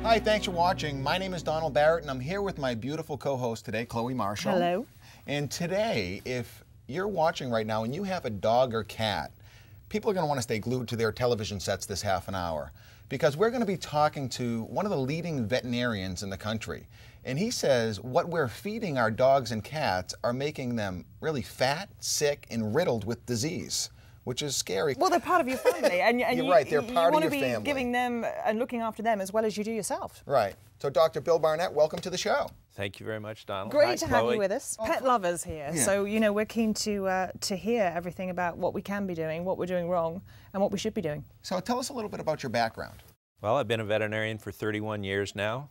Hi, thanks for watching. My name is Donald Barrett, and I'm here with my beautiful co-host today, Chloe Marshall. Hello. And today, if you're watching right now and you have a dog or cat, people are going to want to stay glued to their television sets this half an hour, because we're going to be talking to one of the leading veterinarians in the country. And he says what we're feeding our dogs and cats are making them really fat, sick, and riddled with disease, which is scary. Well, they're part of your family, and You're right, they're part of your family. You want to be giving them and looking after them as well as you do yourself. Right. So, Dr. Bill Barnett, welcome to the show. Thank you very much, Donald. Great Hi, to Chloe. have you with us. Pet lovers here, Yeah. so you know we're keen to hear everything about what we can be doing, what we're doing wrong, and what we should be doing. So, tell us a little bit about your background. Well, I've been a veterinarian for 31 years now.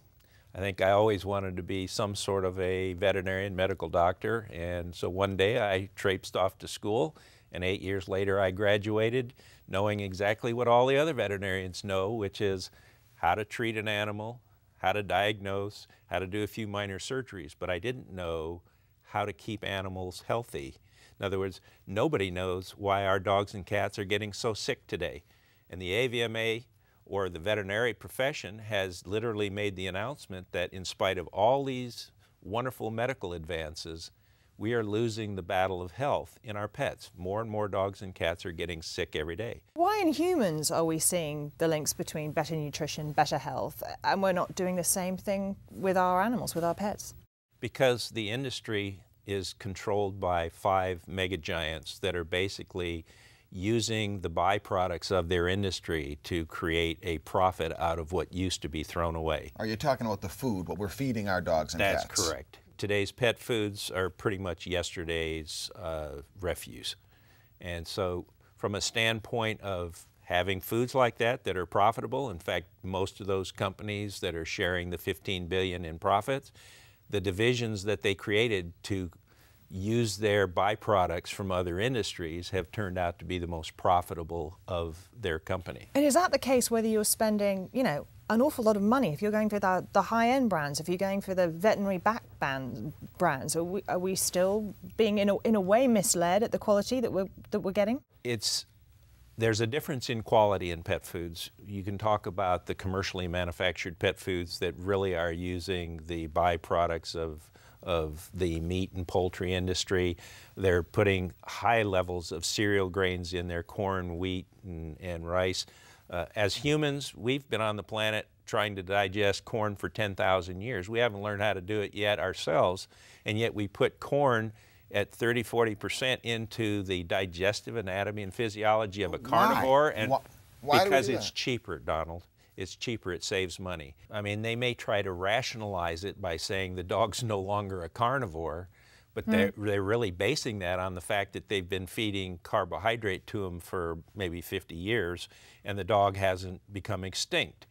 I think I always wanted to be some sort of a veterinarian, medical doctor, and so one day I traipsed off to school, and 8 years later I graduated knowing exactly what all the other veterinarians know, which is how to treat an animal, how to diagnose, how to do a few minor surgeries, but I didn't know how to keep animals healthy. In other words, nobody knows why our dogs and cats are getting so sick today. And the AVMA, or the veterinary profession, has literally made the announcement that in spite of all these wonderful medical advances, we are losing the battle of health in our pets. More and more dogs and cats are getting sick every day. Why in humans are we seeing the links between better nutrition, better health, and we're not doing the same thing with our animals, with our pets? Because the industry is controlled by 5 mega giants that are basically using the byproducts of their industry to create a profit out of what used to be thrown away. Are you talking about the food, what we're feeding our dogs and cats? That's correct. Today's pet foods are pretty much yesterday's refuse. And so from a standpoint of having foods like that that are profitable, in fact, most of those companies that are sharing the $15 billion in profits, the divisions that they created to use their byproducts from other industries have turned out to be the most profitable of their company. And is that the case whether you're spending, you know, an awful lot of money, if you're going for the high-end brands, if you're going for the veterinary brands, are we still being in a way misled at the quality that we're getting? There's a difference in quality in pet foods. You can talk about the commercially manufactured pet foods that really are using the byproducts of the meat and poultry industry. They're putting high levels of cereal grains in their corn, wheat, and rice. As humans, we've been on the planet trying to digest corn for 10,000 years. We haven't learned how to do it yet ourselves, and yet we put corn at 30–40% into the digestive anatomy and physiology of a carnivore. And Why because do we do it's that? cheaper, Donald. It's cheaper, it saves money. I mean, they may try to rationalize it by saying the dog's no longer a carnivore, but they're really basing that on the fact that they've been feeding carbohydrate to them for maybe 50 years, and the dog hasn't become extinct.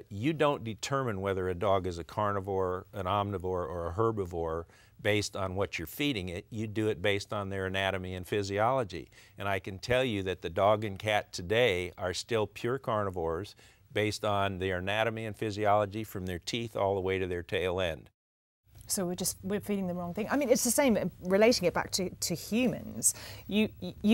You don't determine whether a dog is a carnivore, an omnivore, or a herbivore based on what you're feeding it. You do it based on their anatomy and physiology. And I can tell you that the dog and cat today are still pure carnivores based on their anatomy and physiology from their teeth all the way to their tail end. So we're feeding the wrong thing. I mean, it's the same, relating it back to humans. You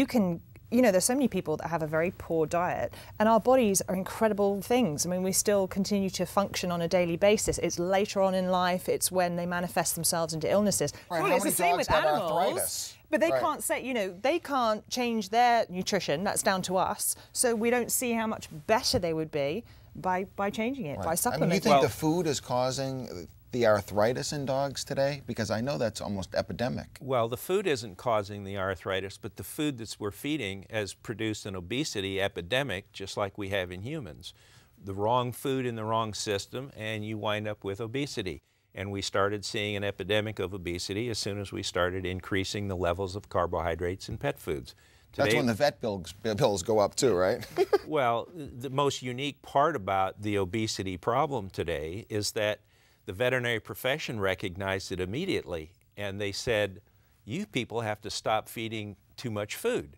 can, you know, there's so many people that have a very poor diet, and our bodies are incredible things. I mean, we still continue to function on a daily basis. It's later on in life, it's when they manifest themselves into illnesses. Right, Well, how it's many the same dogs with have animals. arthritis? But they Right. can't say, you know, they can't change their nutrition. That's down to us. So we don't see how much better they would be by changing it, by I mean, supplementing. you think the food is causing the arthritis in dogs today? Because I know that's almost epidemic. Well, the food isn't causing the arthritis, but the food that we're feeding has produced an obesity epidemic, just like we have in humans. The wrong food in the wrong system, and you wind up with obesity. And we started seeing an epidemic of obesity as soon as we started increasing the levels of carbohydrates in pet foods. That's when the vet bills go up too, right? Well, the most unique part about the obesity problem today is that the veterinary profession recognized it immediately, and they said, you people have to stop feeding too much food,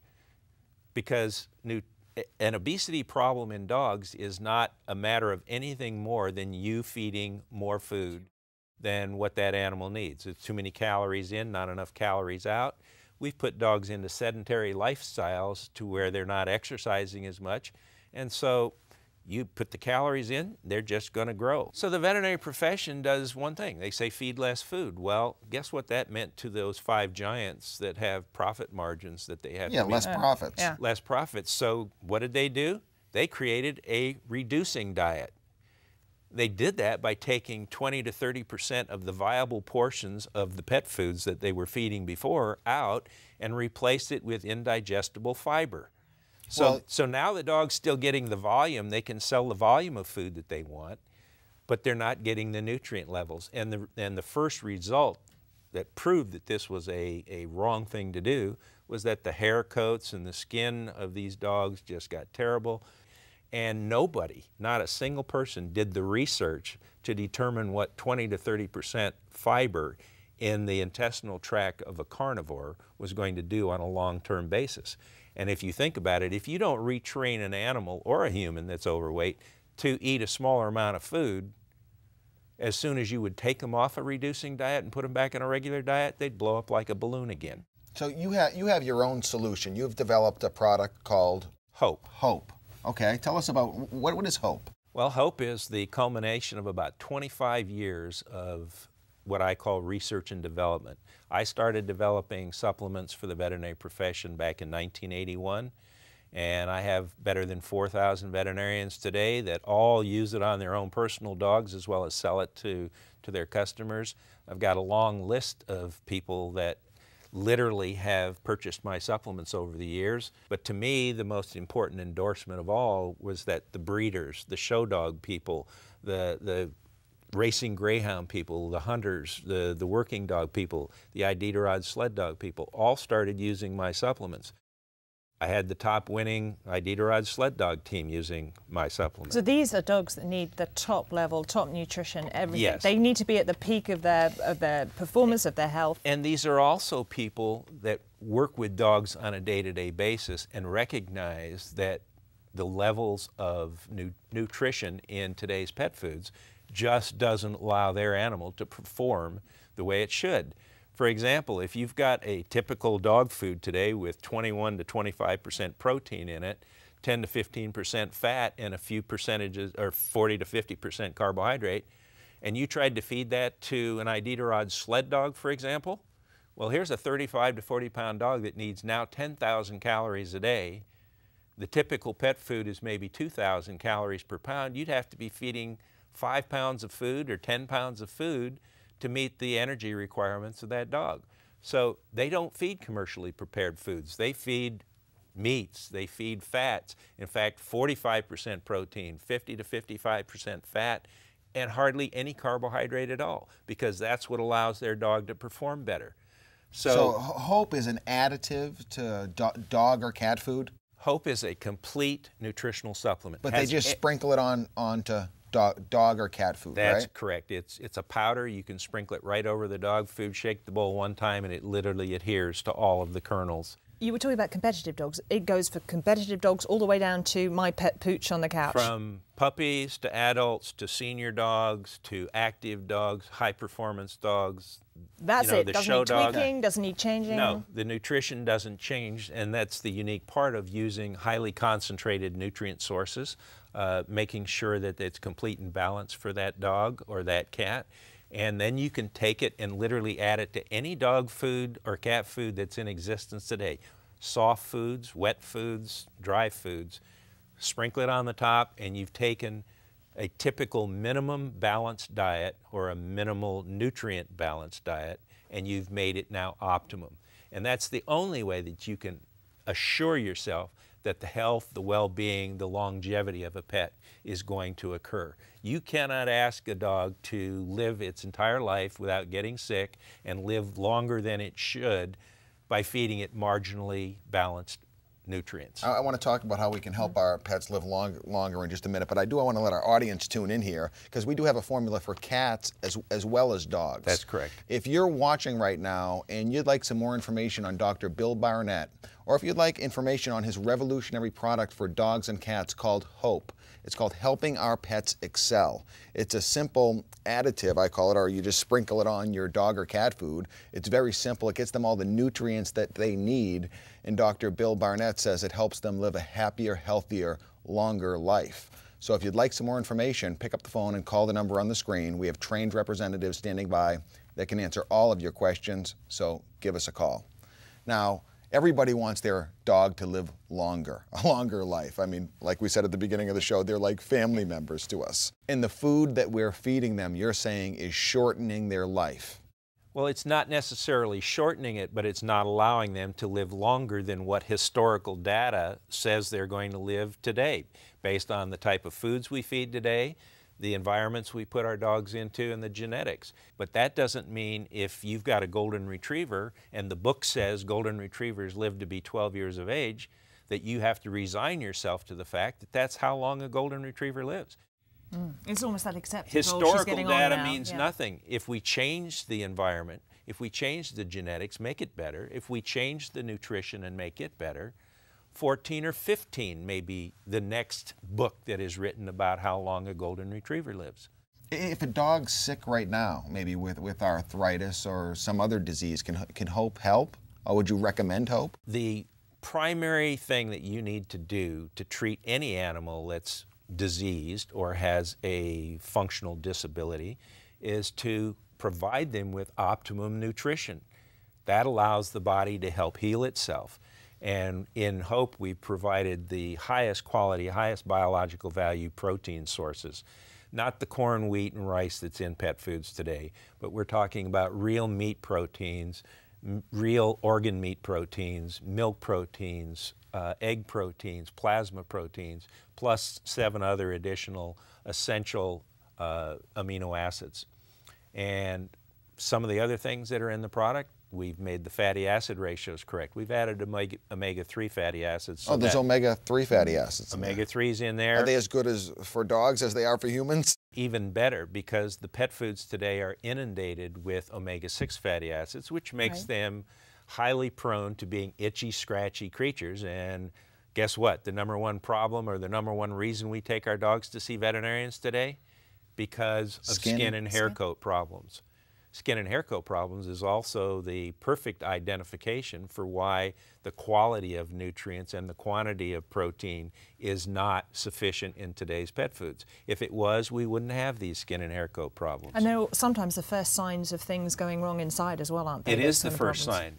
because an obesity problem in dogs is not a matter of anything more than you feeding more food than what that animal needs. It's too many calories in, not enough calories out. We've put dogs into sedentary lifestyles to where they're not exercising as much, and so You put the calories in, they're just going to grow. So the veterinary profession does one thing. They say feed less food. Well, guess what that meant to those 5 giants that have profit margins that they have? Yeah, less profits. Yeah. Less profits. So what did they do? They created a reducing diet. They did that by taking 20 to 30% of the viable portions of the pet foods that they were feeding before out and replaced it with indigestible fiber. So now the dog's still getting the volume. They can sell the volume of food that they want, but they're not getting the nutrient levels. And the first result that proved that this was a wrong thing to do was that the hair coats and the skin of these dogs just got terrible. And nobody, not a single person, did the research to determine what 20 to 30% fiber in the intestinal tract of a carnivore was going to do on a long-term basis. And if you think about it, if you don't retrain an animal or a human that's overweight to eat a smaller amount of food, as soon as you would take them off a reducing diet and put them back in a regular diet, they'd blow up like a balloon again. So you have your own solution. You've developed a product called Hope. Hope. Okay, tell us about what is Hope? Well, Hope is the culmination of about 25 years of what I call research and development. I started developing supplements for the veterinary profession back in 1981, and I have better than 4,000 veterinarians today that all use it on their own personal dogs as well as sell it to their customers. I've got a long list of people that literally have purchased my supplements over the years. But to me, the most important endorsement of all was that the breeders, the show dog people, the racing greyhound people, the hunters, the working dog people, the Iditarod sled dog people, all started using my supplements. I had the top winning Iditarod sled dog team using my supplements. So these are dogs that need the top level, top nutrition, everything. Yes. They need to be at the peak of their performance, of their health. And these are also people that work with dogs on a day-to-day basis and recognize that the levels of nutrition in today's pet foods just doesn't allow their animal to perform the way it should. For example, if you've got a typical dog food today with 21 to 25% protein in it, 10 to 15% fat, and a few percentages, or 40 to 50% carbohydrate, and you tried to feed that to an Iditarod sled dog, for example, well, here's a 35 to 40 pound dog that needs now 10,000 calories a day. The typical pet food is maybe 2,000 calories per pound. You'd have to be feeding 5 pounds of food or 10 pounds of food to meet the energy requirements of that dog. So they don't feed commercially prepared foods. They feed meats, they feed fats. In fact, 45% protein, 50 to 55% fat, and hardly any carbohydrate at all, because that's what allows their dog to perform better. So Hope is an additive to dog or cat food? Hope is a complete nutritional supplement. But they just sprinkle it onto dog or cat food, right? That's correct. It's a powder. You can sprinkle it right over the dog food, shake the bowl one time, and it literally adheres to all of the kernels. You were talking about competitive dogs. It goes for competitive dogs all the way down to my pet Pooch on the couch. From puppies to adults to senior dogs to active dogs, high-performance dogs. That's it. The doesn't show need dog. tweaking, doesn't need changing. No, the nutrition doesn't change, and that's the unique part of using highly concentrated nutrient sources, making sure that it's complete and balanced for that dog or that cat. And then you can take it and literally add it to any dog food or cat food that's in existence today. Soft foods, wet foods, dry foods. Sprinkle it on the top, and you've taken a typical minimum balanced diet or a minimal nutrient balanced diet, and you've made it now optimum. And that's the only way that you can assure yourself that the health, the well-being, the longevity of a pet is going to occur. You cannot ask a dog to live its entire life without getting sick and live longer than it should by feeding it marginally balanced nutrients. I want to talk about how we can help our pets live longer in just a minute, but I want to let our audience tune in here, because we do have a formula for cats as well as dogs. That's correct. If you're watching right now and you'd like some more information on Dr. Bill Barnett, or if you'd like information on his revolutionary product for dogs and cats called Hope, it's called Helping Our Pets Excel. It's a simple additive, I call it, or you just sprinkle it on your dog or cat food. It's very simple. It gets them all the nutrients that they need, and Dr. Bill Barnett says it helps them live a happier, healthier, longer life. So if you'd like some more information, pick up the phone and call the number on the screen. We have trained representatives standing by that can answer all of your questions, so give us a call. Now, everybody wants their dog to live longer, a longer life. I mean, like we said at the beginning of the show, they're like family members to us. And the food that we're feeding them, you're saying, is shortening their life. Well, it's not necessarily shortening it, but it's not allowing them to live longer than what historical data says they're going to live today, based on the type of foods we feed today, the environments we put our dogs into, and the genetics. But that doesn't mean if you've got a golden retriever and the book says golden retrievers live to be 12 years of age, that you have to resign yourself to the fact that that's how long a golden retriever lives. It's almost that acceptance. Historical data means nothing. If we change the environment, if we change the genetics, make it better, if we change the nutrition and make it better, 14 or 15 may be the next book that is written about how long a golden retriever lives. If a dog's sick right now, maybe with arthritis or some other disease, can Hope help? Or would you recommend Hope? The primary thing that you need to do to treat any animal that's diseased or has a functional disability is to provide them with optimum nutrition. That allows the body to help heal itself. And in Hope, we provided the highest quality, highest biological value protein sources. Not the corn, wheat, and rice that's in pet foods today, but we're talking about real meat proteins, real organ meat proteins, milk proteins, egg proteins, plasma proteins, plus 7 other additional essential amino acids. And some of the other things that are in the product, we've made the fatty acid ratios correct. We've added omega-3 fatty acids. So there's omega-3 fatty acids. Omega-3's in there. Are they as good as for dogs as they are for humans? Even better, because the pet foods today are inundated with omega-6 fatty acids, which makes them highly prone to being itchy, scratchy creatures. And guess what? The #1 problem, or the #1 reason we take our dogs to see veterinarians today? Because of skin and hair coat problems. Skin and hair coat problems is also the perfect identification for why the quality of nutrients and the quantity of protein is not sufficient in today's pet foods. If it was, we wouldn't have these skin and hair coat problems. And they're sometimes the first signs of things going wrong inside as well, aren't they? It is the first sign.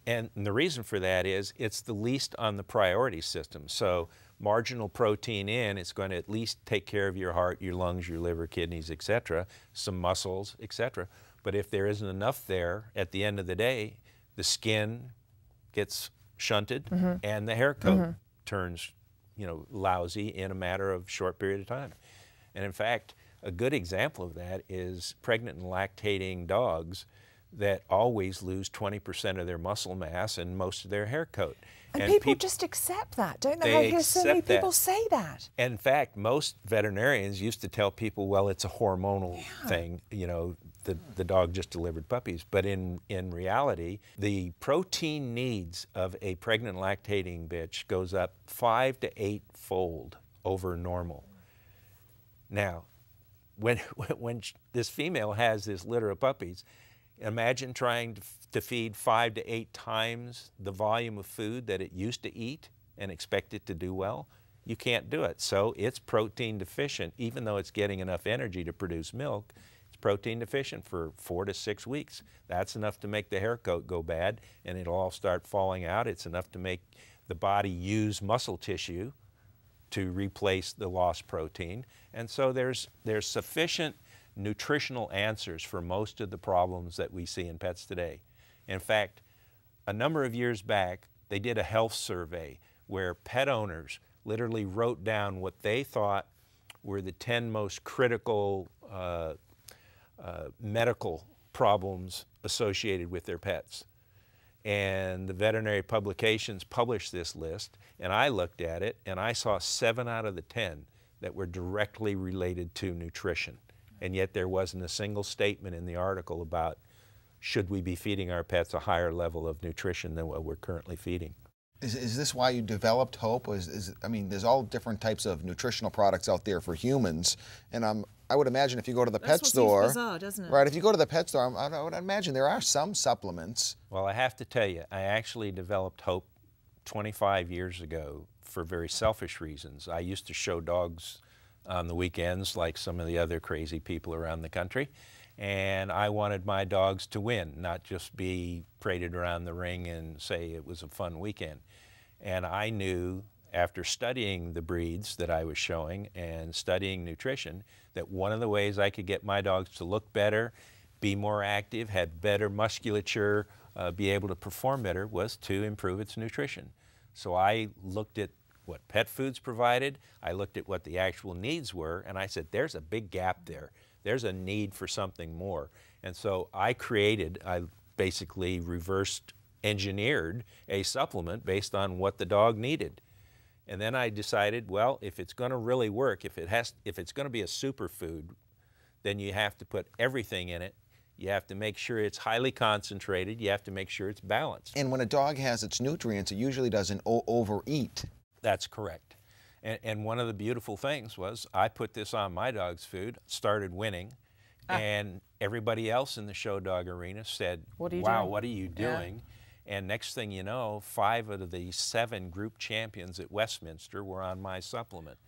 And the reason for that is it's the least on the priority system. So marginal protein in, it's going to at least take care of your heart, your lungs, your liver, kidneys, etc., some muscles, etc. But if there isn't enough there, at the end of the day, the skin gets shunted and the hair coat turns, lousy in a matter of a short period of time. And in fact, a good example of that is pregnant and lactating dogs that always lose 20% of their muscle mass and most of their hair coat. And people just accept that, don't they? I hear so many people say that. In fact, most veterinarians used to tell people, well, it's a hormonal thing, the dog just delivered puppies. But in reality, the protein needs of a pregnant lactating bitch goes up 5 to 8-fold over normal. Now, when this female has this litter of puppies, imagine trying to feed 5 to 8 times the volume of food that it used to eat and expect it to do well. You can't do it. So it's protein deficient, even though it's getting enough energy to produce milk. It's protein deficient for 4 to 6 weeks. That's enough to make the hair coat go bad, and it'll all start falling out. It's enough to make the body use muscle tissue to replace the lost protein. And so there's sufficient nutritional answers for most of the problems that we see in pets today. In fact, a number of years back, they did a health survey where pet owners literally wrote down what they thought were the 10 most critical medical problems associated with their pets. And the veterinary publications published this list, and I looked at it, and I saw 7 out of the 10 that were directly related to nutrition. And yet there wasn't a single statement in the article about should we be feeding our pets a higher level of nutrition than what we're currently feeding. Is this why you developed Hope? I mean, there's all different types of nutritional products out there for humans, and I would imagine if you go to the pet store, seems bizarre, doesn't it? Right? If you go to the pet store, I would imagine there are some supplements. Well, I have to tell you, I actually developed Hope 25 years ago for very selfish reasons. I used to show dogs on the weekends like some of the other crazy people around the country. And I wanted my dogs to win, not just be paraded around the ring and say it was a fun weekend. And I knew after studying the breeds that I was showing and studying nutrition that one of the ways I could get my dogs to look better, be more active, had better musculature, be able to perform better was to improve its nutrition. So I looked at what pet foods provided, I looked at what the actual needs were, and I said, there's a big gap there. There's a need for something more. And so I basically reversed engineered a supplement based on what the dog needed. And then I decided, well, if it's going to really work, if it's going to be a superfood, then you have to put everything in it. You have to make sure it's highly concentrated. You have to make sure it's balanced. And when a dog has its nutrients, it usually doesn't overeat. That's correct. And one of the beautiful things was I put this on my dog's food, started winning, and everybody else in the show dog arena said, wow, what are you doing? And next thing you know, 5 of the 7 group champions at Westminster were on my supplement.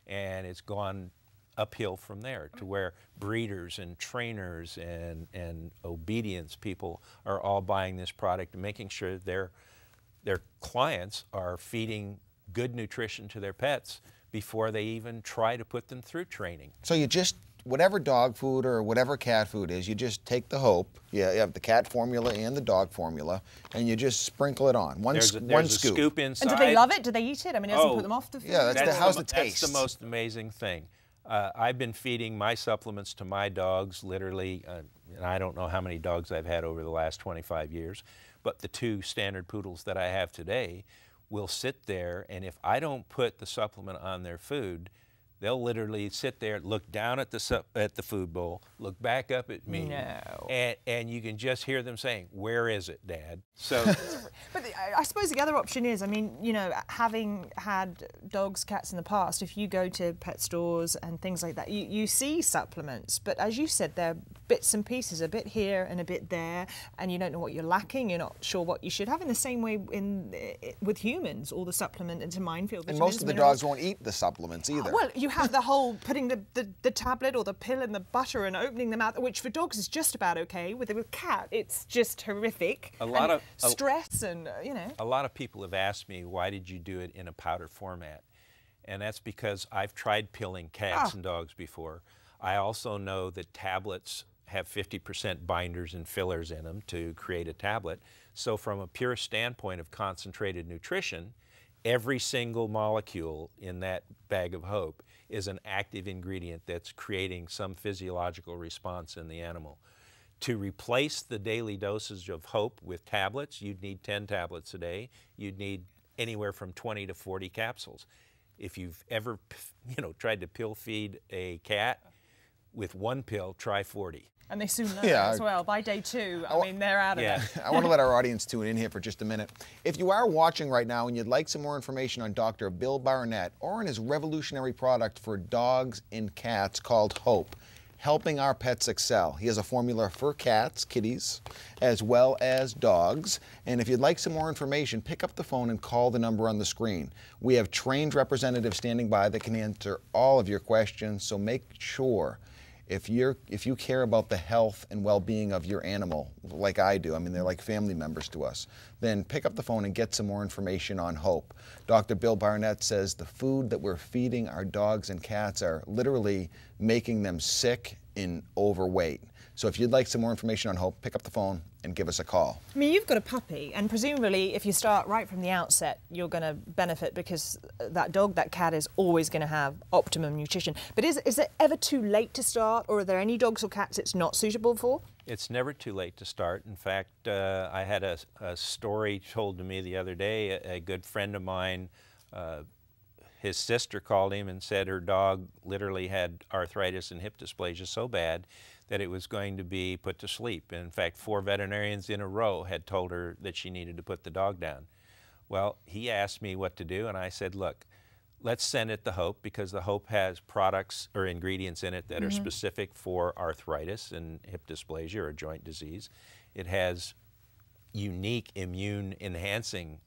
And it's gone uphill from there to where breeders and trainers and obedience people are all buying this product and making sure their clients are feeding good nutrition to their pets before they even try to put them through training. So you just, whatever dog food or whatever cat food is, you just take the Hope, you have the cat formula and the dog formula, and you just sprinkle it on. One scoop. A scoop inside. And do they love it? Do they eat it? I mean, it doesn't put them off the food? Yeah, how's the taste? That's the most amazing thing. I've been feeding my supplements to my dogs literally, and I don't know how many dogs I've had over the last 25 years, but the 2 standard poodles that I have today will sit there, and if I don't put the supplement on their food, they'll literally sit there, look down at the food bowl, look back up at me, and you can just hear them saying, "Where is it, Dad?" So, but I suppose the other option is, I mean, you know, having had dogs, cats in the past, if you go to pet stores and things like that, you see supplements, but as you said, they're bits and pieces, a bit here and a bit there, and you don't know what you're lacking, you're not sure what you should have. In the same way with humans, all the supplement into minefield vitamins, and most of the dogs won't eat the supplements either. Well, you have the whole putting the tablet or the pill in the butter and opening them out, which for dogs is just about okay. With cat, it's just horrific. A lot of stress and, you know. A lot of people have asked me, why did you do it in a powder format? And that's because I've tried pilling cats and dogs before. I also know that tablets have 50% binders and fillers in them to create a tablet. So from a pure standpoint of concentrated nutrition, every single molecule in that bag of Hope is an active ingredient that's creating some physiological response in the animal. To replace the daily dosage of Hope with tablets, you'd need 10 tablets a day. You'd need anywhere from 20 to 40 capsules. If you've ever, tried to pill feed a cat, with 1 pill, try 40. And they soon learn as well. By day 2, I mean, they're out of it. I want to let our audience tune in here for just a minute. If you are watching right now and you'd like some more information on Dr. Bill Barnett or on his revolutionary product for dogs and cats called Hope, Helping Our Pets Excel. He has a formula for cats, kitties, as well as dogs. And if you'd like some more information, pick up the phone and call the number on the screen. We have trained representatives standing by that can answer all of your questions, so make sure if you care about the health and well-being of your animal, like I do, I mean, they're like family members to us, then pick up the phone and get some more information on Hope. Dr. Bill Barnett says the food that we're feeding our dogs and cats are literally making them sick and overweight. So if you'd like some more information on Hope, pick up the phone and give us a call. I mean, you've got a puppy, and presumably if you start right from the outset, you're going to benefit because that dog, that cat is always going to have optimum nutrition. But is it ever too late to start, or are there any dogs or cats it's not suitable for? It's never too late to start. In fact, I had a story told to me the other day. A good friend of mine, his sister called him and said her dog literally had arthritis and hip dysplasia so bad that it was going to be put to sleep. And in fact, 4 veterinarians in a row had told her that she needed to put the dog down. Well, he asked me what to do, and I said, look, let's send it the Hope, because the Hope has products or ingredients in it that are specific for arthritis and hip dysplasia or joint disease. It has unique immune enhancing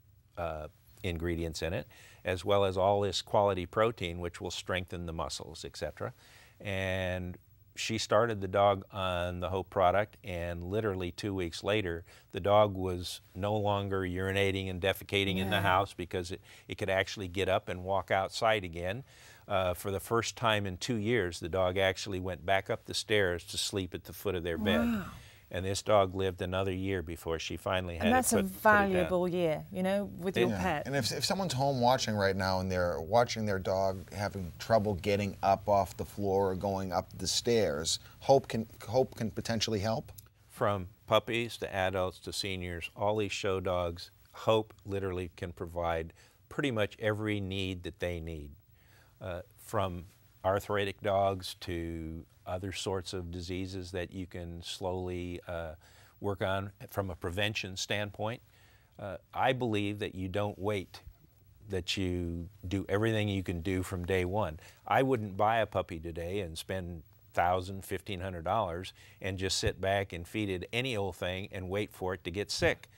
ingredients in it, as well as all this quality protein, which will strengthen the muscles, etc. And she started the dog on the Hope product, and literally 2 weeks later, the dog was no longer urinating and defecating in the house because it could actually get up and walk outside again. For the first time in 2 years, the dog actually went back up the stairs to sleep at the foot of their bed. Wow. And this dog lived another year before she finally had And that's to a put it valuable year, you know, with your Yeah. pet. And if someone's home watching right now and they're watching their dog having trouble getting up off the floor or going up the stairs, Hope can potentially help? From puppies to adults to seniors, all these show dogs, Hope literally can provide pretty much every need that they need. From arthritic dogs to other sorts of diseases that you can slowly work on from a prevention standpoint. I believe that you don't wait, that you do everything you can do from day one. I wouldn't buy a puppy today and spend $1,000, $1,500 and just sit back and feed it any old thing and wait for it to get sick,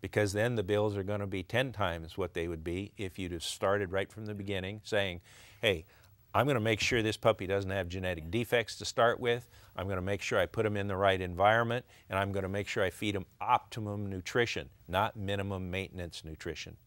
because then the bills are going to be 10 times what they would be if you'd have started right from the beginning saying, hey, I'm going to make sure this puppy doesn't have genetic defects to start with. I'm going to make sure I put him in the right environment, and I'm going to make sure I feed him optimum nutrition, not minimum maintenance nutrition.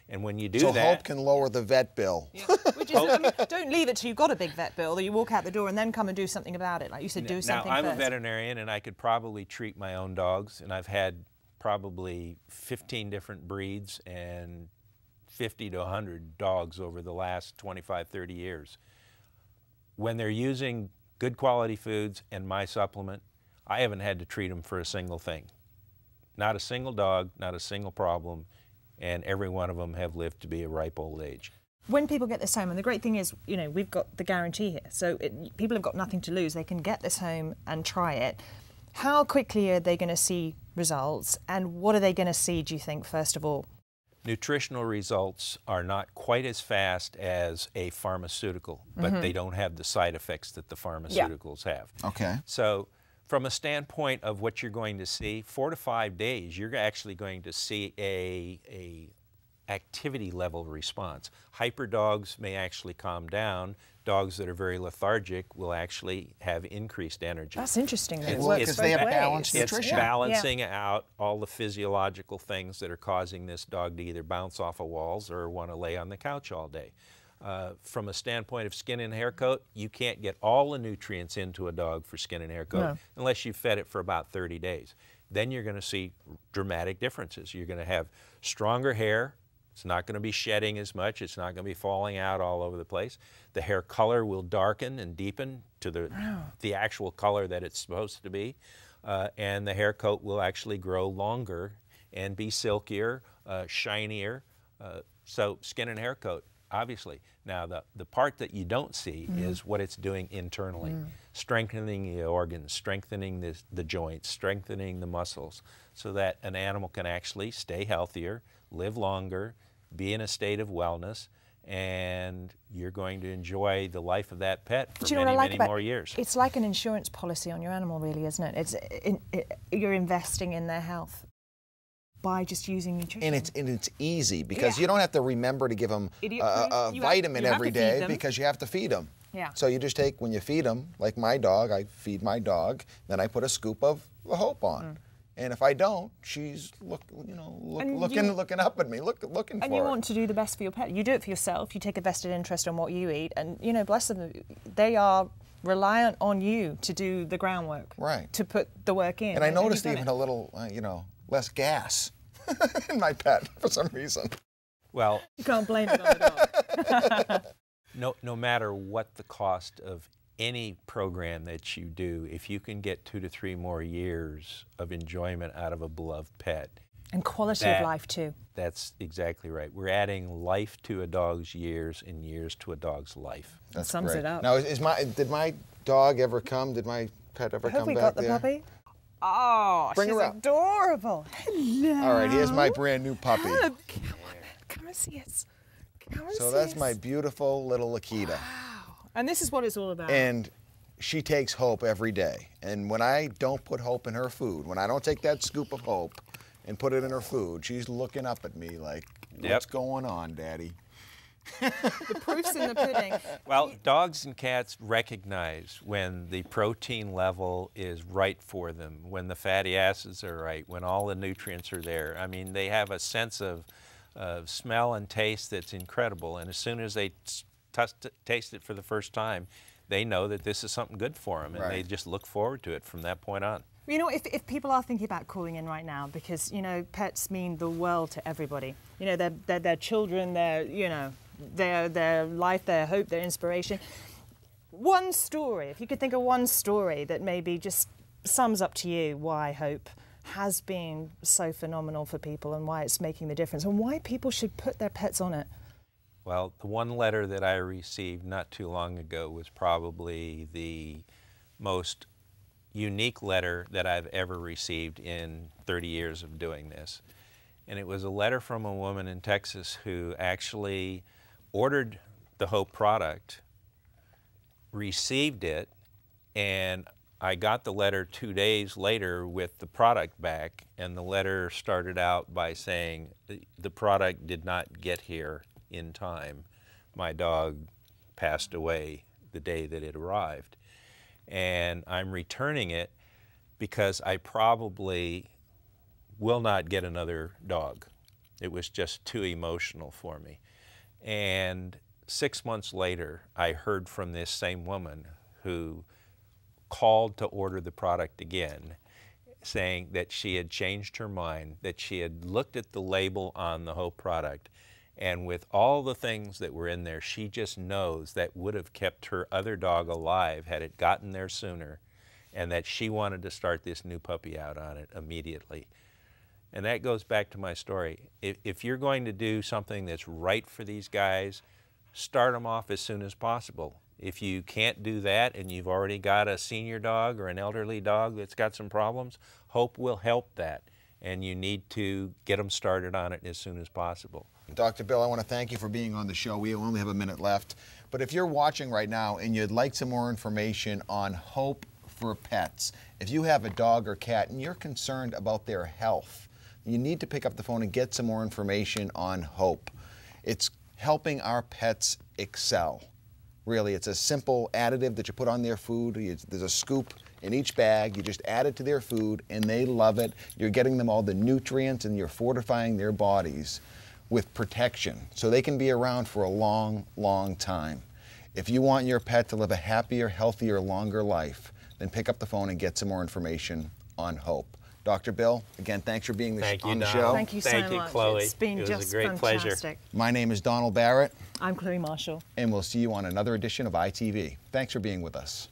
And when you do so that, Hope can lower the vet bill. Yeah. Which is, I mean, don't leave it till you've got a big vet bill, that you walk out the door and then come and do something about it. Like you said, do something now, I'm first. a veterinarian, and I could probably treat my own dogs, and I've had probably 15 different breeds and 50 to 100 dogs over the last 25, 30 years. When they're using good quality foods and my supplement, I haven't had to treat them for a single thing. Not a single dog, not a single problem, and every one of them have lived to be a ripe old age. When people get this home, and the great thing is, you know, we've got the guarantee here, so people have got nothing to lose. They can get this home and try it. How quickly are they going to see results, and what are they going to see, do you think, first of all? Nutritional results are not quite as fast as a pharmaceutical, but they don't have the side effects that the pharmaceuticals have. Okay. So from a standpoint of what you're going to see, 4 to 5 days, you're actually going to see a activity level response. Hyper dogs may actually calm down. Dogs that are very lethargic will actually have increased energy. That's interesting. That it Well, works because both they have ways. balanced It's nutrition. balancing out all the physiological things that are causing this dog to either bounce off of walls or want to lay on the couch all day. From a standpoint of skin and hair coat, you can't get all the nutrients into a dog for skin and hair coat unless you fed it for about 30 days. Then you're going to see dramatic differences. You're going to have stronger hair. It's not going to be shedding as much. It's not going to be falling out all over the place. The hair color will darken and deepen to the actual color that it's supposed to be. And the hair coat will actually grow longer and be silkier, shinier. So skin and hair coat, obviously. Now the part that you don't see is what it's doing internally. Strengthening the organs, strengthening the joints, strengthening the muscles, so that an animal can actually stay healthier, live longer, be in a state of wellness, and you're going to enjoy the life of that pet for many more years. It's like an insurance policy on your animal, really, isn't it? You're investing in their health by just using nutrition. And it's easy because you don't have to remember to give them a vitamin every day because you have to feed them. Yeah. So you just take, when you feed them, like my dog, I feed my dog, then I put a scoop of Hope on. And if I don't, she's looking up at me, looking for it. And you want to do the best for your pet. You do it for yourself. You take a vested interest in what you eat, and you know, bless them, they are reliant on you to do the groundwork. Right. To put the work in. And I noticed even a little, less gas in my pet for some reason. Well, you can't blame it on the dog. no matter what the cost of any program that you do, if you can get 2 to 3 more years of enjoyment out of a beloved pet. And quality of life too. That's exactly right. We're adding life to a dog's years and years to a dog's life. That sums it up. Now, did my dog ever come? Did my pet ever come back there? Have we got the puppy? Oh, Bring she's her up. adorable. Hello. All right, here's my brand new puppy. Hello. Come and see us. Come and see us. So that's my beautiful little Akita. And this is what it's all about. And she takes Hope every day. And when I don't put Hope in her food, when I don't take that scoop of Hope and put it in her food, she's looking up at me like, What's going on, Daddy? The proof's in the pudding. Well, dogs and cats recognize when the protein level is right for them, when the fatty acids are right, when all the nutrients are there. I mean, they have a sense of smell and taste that's incredible. And as soon as they taste it for the first time, they know that this is something good for them, and they just look forward to it from that point on. You know, if people are thinking about calling in right now, because, you know, pets mean the world to everybody. You know, they're their children, their life, their hope, their inspiration. One story, if you could think of one story that maybe just sums up to you why Hope has been so phenomenal for people and why it's making the difference and why people should put their pets on it. Well, the one letter that I received not too long ago was probably the most unique letter that I've ever received in 30 years of doing this. And it was a letter from a woman in Texas who actually ordered the Hope product, received it, and I got the letter 2 days later with the product back, and the letter started out by saying, the product did not get here in time. My dog passed away the day that it arrived. And I'm returning it because I probably will not get another dog. It was just too emotional for me. And 6 months later, I heard from this same woman who called to order the product again, saying that she had changed her mind, that she had looked at the label on the Hope product, and with all the things that were in there, she just knows that would have kept her other dog alive had it gotten there sooner, and that she wanted to start this new puppy out on it immediately. And that goes back to my story. If you're going to do something that's right for these guys, start them off as soon as possible. If you can't do that and you've already got a senior dog or an elderly dog that's got some problems, Hope will help that. And you need to get them started on it as soon as possible. Dr. Bill, I want to thank you for being on the show. We only have a minute left. But if you're watching right now and you'd like some more information on Hope for Pets, if you have a dog or cat and you're concerned about their health, you need to pick up the phone and get some more information on Hope. It's helping our pets excel. Really, it's a simple additive that you put on their food. There's a scoop in each bag. You just add it to their food, and they love it. You're getting them all the nutrients, and you're fortifying their bodies with protection so they can be around for a long, long time. If you want your pet to live a happier, healthier, longer life, then pick up the phone and get some more information on Hope. Dr. Bill, again, thanks for being on the show. Thank you so much. Thank you, Chloe. It's been just just a great pleasure. fantastic. My name is Donald Barrett. I'm Chloe Marshall. And we'll see you on another edition of ITV. Thanks for being with us.